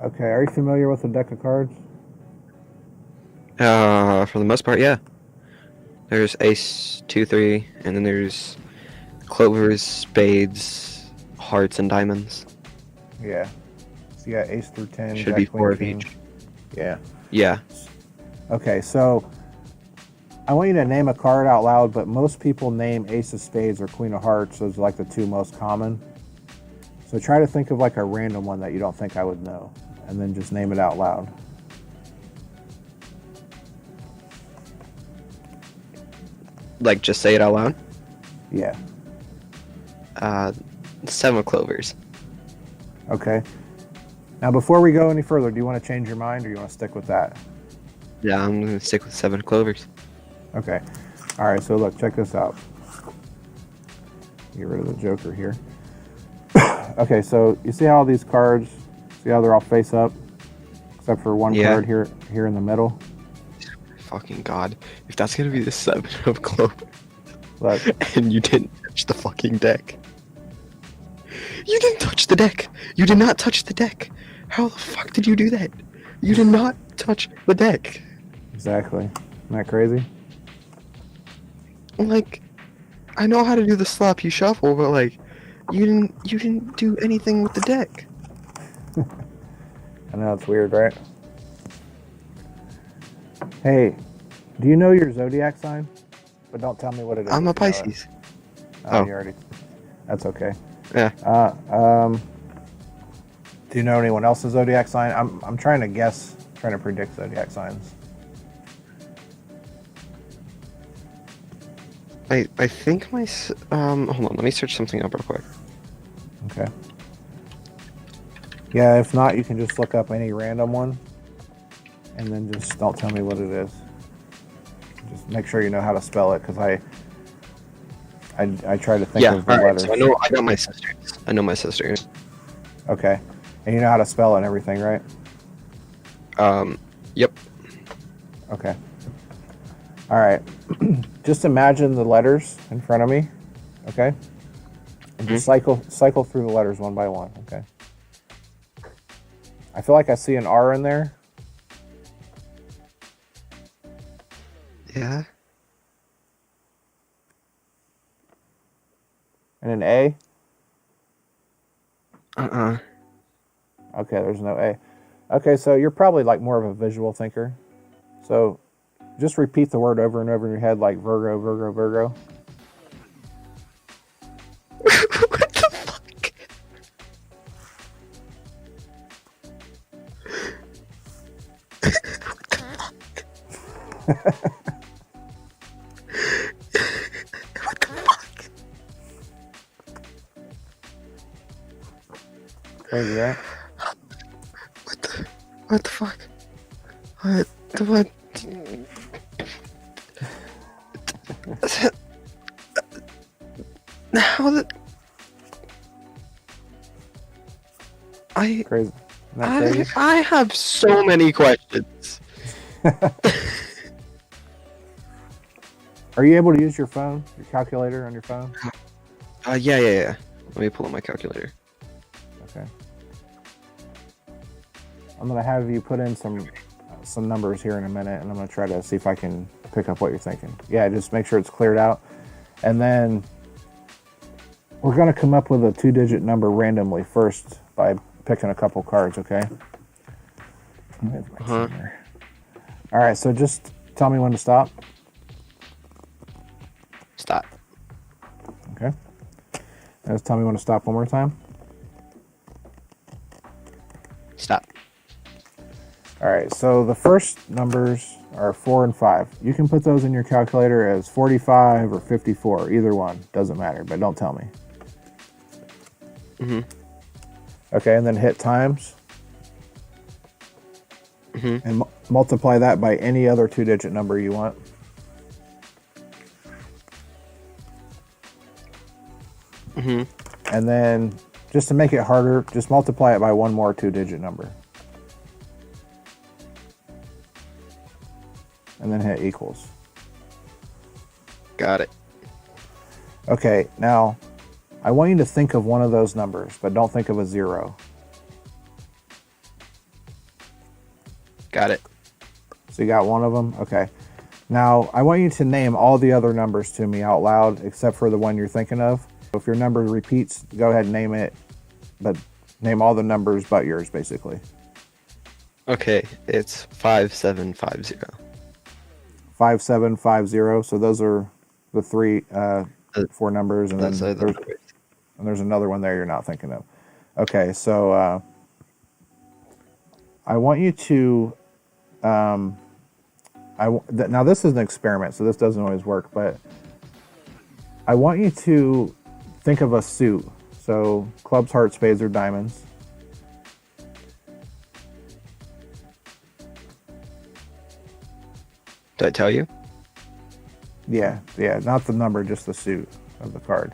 Okay, are you familiar with a deck of cards? For the most part, yeah. There's ace, 2, 3, and then there's clovers, spades, hearts, and diamonds. Yeah. So you got ace through 10, Should be jack, queen, 4 of king. each. Yeah. Yeah. Okay, so I want you to name a card out loud, but most people name ace of spades or queen of hearts as like the two most common. So try to think of like a random one that you don't think I would know, and then just name it out loud. Like, just say it out loud. Yeah. 7 of clovers. Okay. Now, before we go any further, do you want to change your mind or you want to stick with that? Yeah, I'm gonna stick with 7 clovers. Okay. All right, so look, check this out. Get rid of the joker here. Okay, so you see how all these cards, see how they're all face up? Except for one Yeah. card here in the middle. Fucking god. If that's gonna be the 7 of clovers, Look, and you didn't touch the fucking deck. You didn't touch the deck! You did not touch the deck! How the fuck did you do that? You did not touch the deck! exactly. Isn't that crazy? Like, I know how to do the sloppy shuffle, but like, you didn't do anything with the deck. I know it's weird, right? Hey, do you know your zodiac sign? But don't tell me what it is. I'm a if you know it. Pisces. Oh, Oh. you already. That's okay. Yeah. Do you know anyone else's zodiac sign? I'm trying to guess, trying to predict zodiac signs. I think my hold on, let me search something up real quick. Okay. Yeah, if not, you can just look up any random one, and then just don't tell me what it is. Just make sure you know how to spell it, because I try to think Yeah, of the alright, letters. so I got my sisters. I know my sisters. Okay, and you know how to spell it and everything, right? Yep. Okay. All right. Just imagine the letters in front of me, okay? And just cycle through the letters one by one, okay? I feel like I see an R in there. Yeah. And an A. Uh-uh. Okay, there's no A. Okay, so you're probably like more of a visual thinker. So just repeat the word over and over in your head, like Virgo, Virgo, Virgo. What the fuck? What the fuck? What the fuck? Crazy, right? What the fuck? What? How the... Crazy. Isn't that crazy? I have so many questions. Are you able to use your phone, your calculator on your phone? Yeah. Let me pull up my calculator. Okay. I'm gonna have you put in some numbers here in a minute, and I'm gonna try to see if I can pick up what you're thinking. Yeah, just make sure it's cleared out, and then we're gonna come up with a 2-digit number randomly first by picking a couple cards. Okay. All right. So just tell me when to stop. Stop. Okay. Now just tell me when to stop one more time. Stop. All right, so the first numbers are 4 and 5. You can put those in your calculator as 45 or 54. Either one, doesn't matter, but don't tell me. Okay, and then hit times. And multiply that by any other 2-digit number you want. And then, just to make it harder, just multiply it by one more 2-digit number. And then hit equals. Got it. Okay, now, I want you to think of one of those numbers, but don't think of a 0. Got it. So you got one of them? Okay. Now, I want you to name all the other numbers to me out loud, except for the one you're thinking of. If your number repeats, go ahead and name it, but name all the numbers but yours, basically. Okay, it's 5750. 5750. So those are the four numbers, and then Those are the numbers. there's another one there you're not thinking of. Okay, so I want you to. Now this is an experiment, so this doesn't always work, but I want you to think of a suit. So clubs, hearts, spades, or diamonds. Did I tell you? Yeah, not the number, just the suit of the card.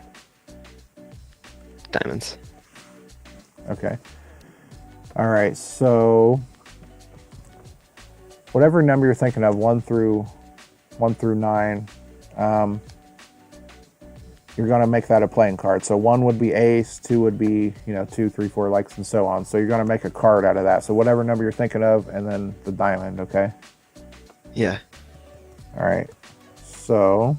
Diamonds. Okay. All right, so whatever number you're thinking of, 1 through 9, you're going to make that a playing card. So 1 would be ace, 2 would be, 2, 3, 4, likes, and so on. So you're going to make a card out of that. So whatever number you're thinking of, and then the diamond, okay? Yeah. All right. So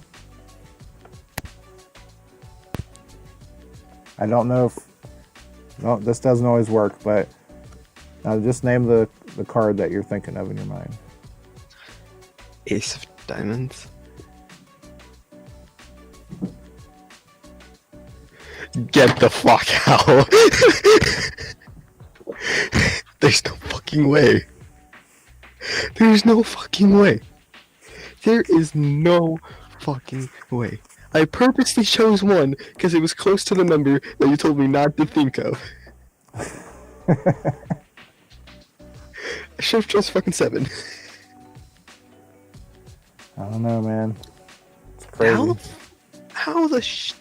I don't know if... No, this doesn't always work, but now just name the card that you're thinking of in your mind. Ace of diamonds. Get the fuck out. There's no fucking way. There's no fucking way. There is no fucking way. I purposely chose 1 because it was close to the number that you told me not to think of. I should have chose fucking 7. I don't know, man. It's crazy. How the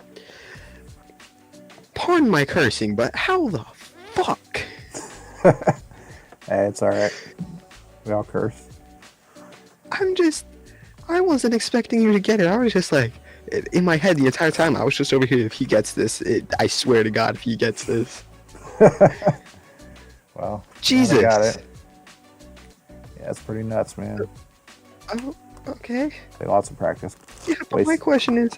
pardon my cursing, but how the fuck? Hey, it's alright. We all curse. I wasn't expecting you to get it. I was just like, in my head the entire time, I was just over here, if he gets this, I swear to God, if he gets this. Well, Jesus. I got it. Yeah, it's pretty nuts, man. Oh, okay. Take lots of practice. Yeah, but my question is,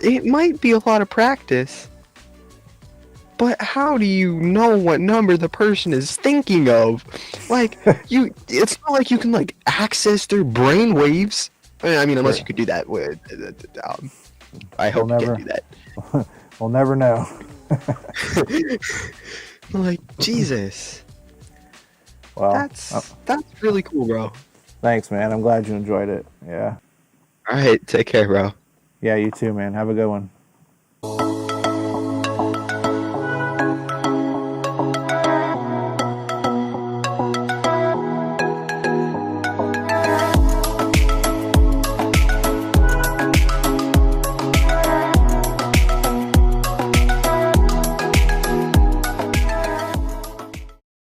it might be a lot of practice, but how do you know what number the person is thinking of? Like, it's not like you can, like, access their brain waves. I mean, unless you could do that with, I hope you can do that. We'll never know. Like, Jesus. Well, That's really cool, bro. Thanks, man. I'm glad you enjoyed it. Yeah. Alright, take care, bro. Yeah, you too, man. Have a good one.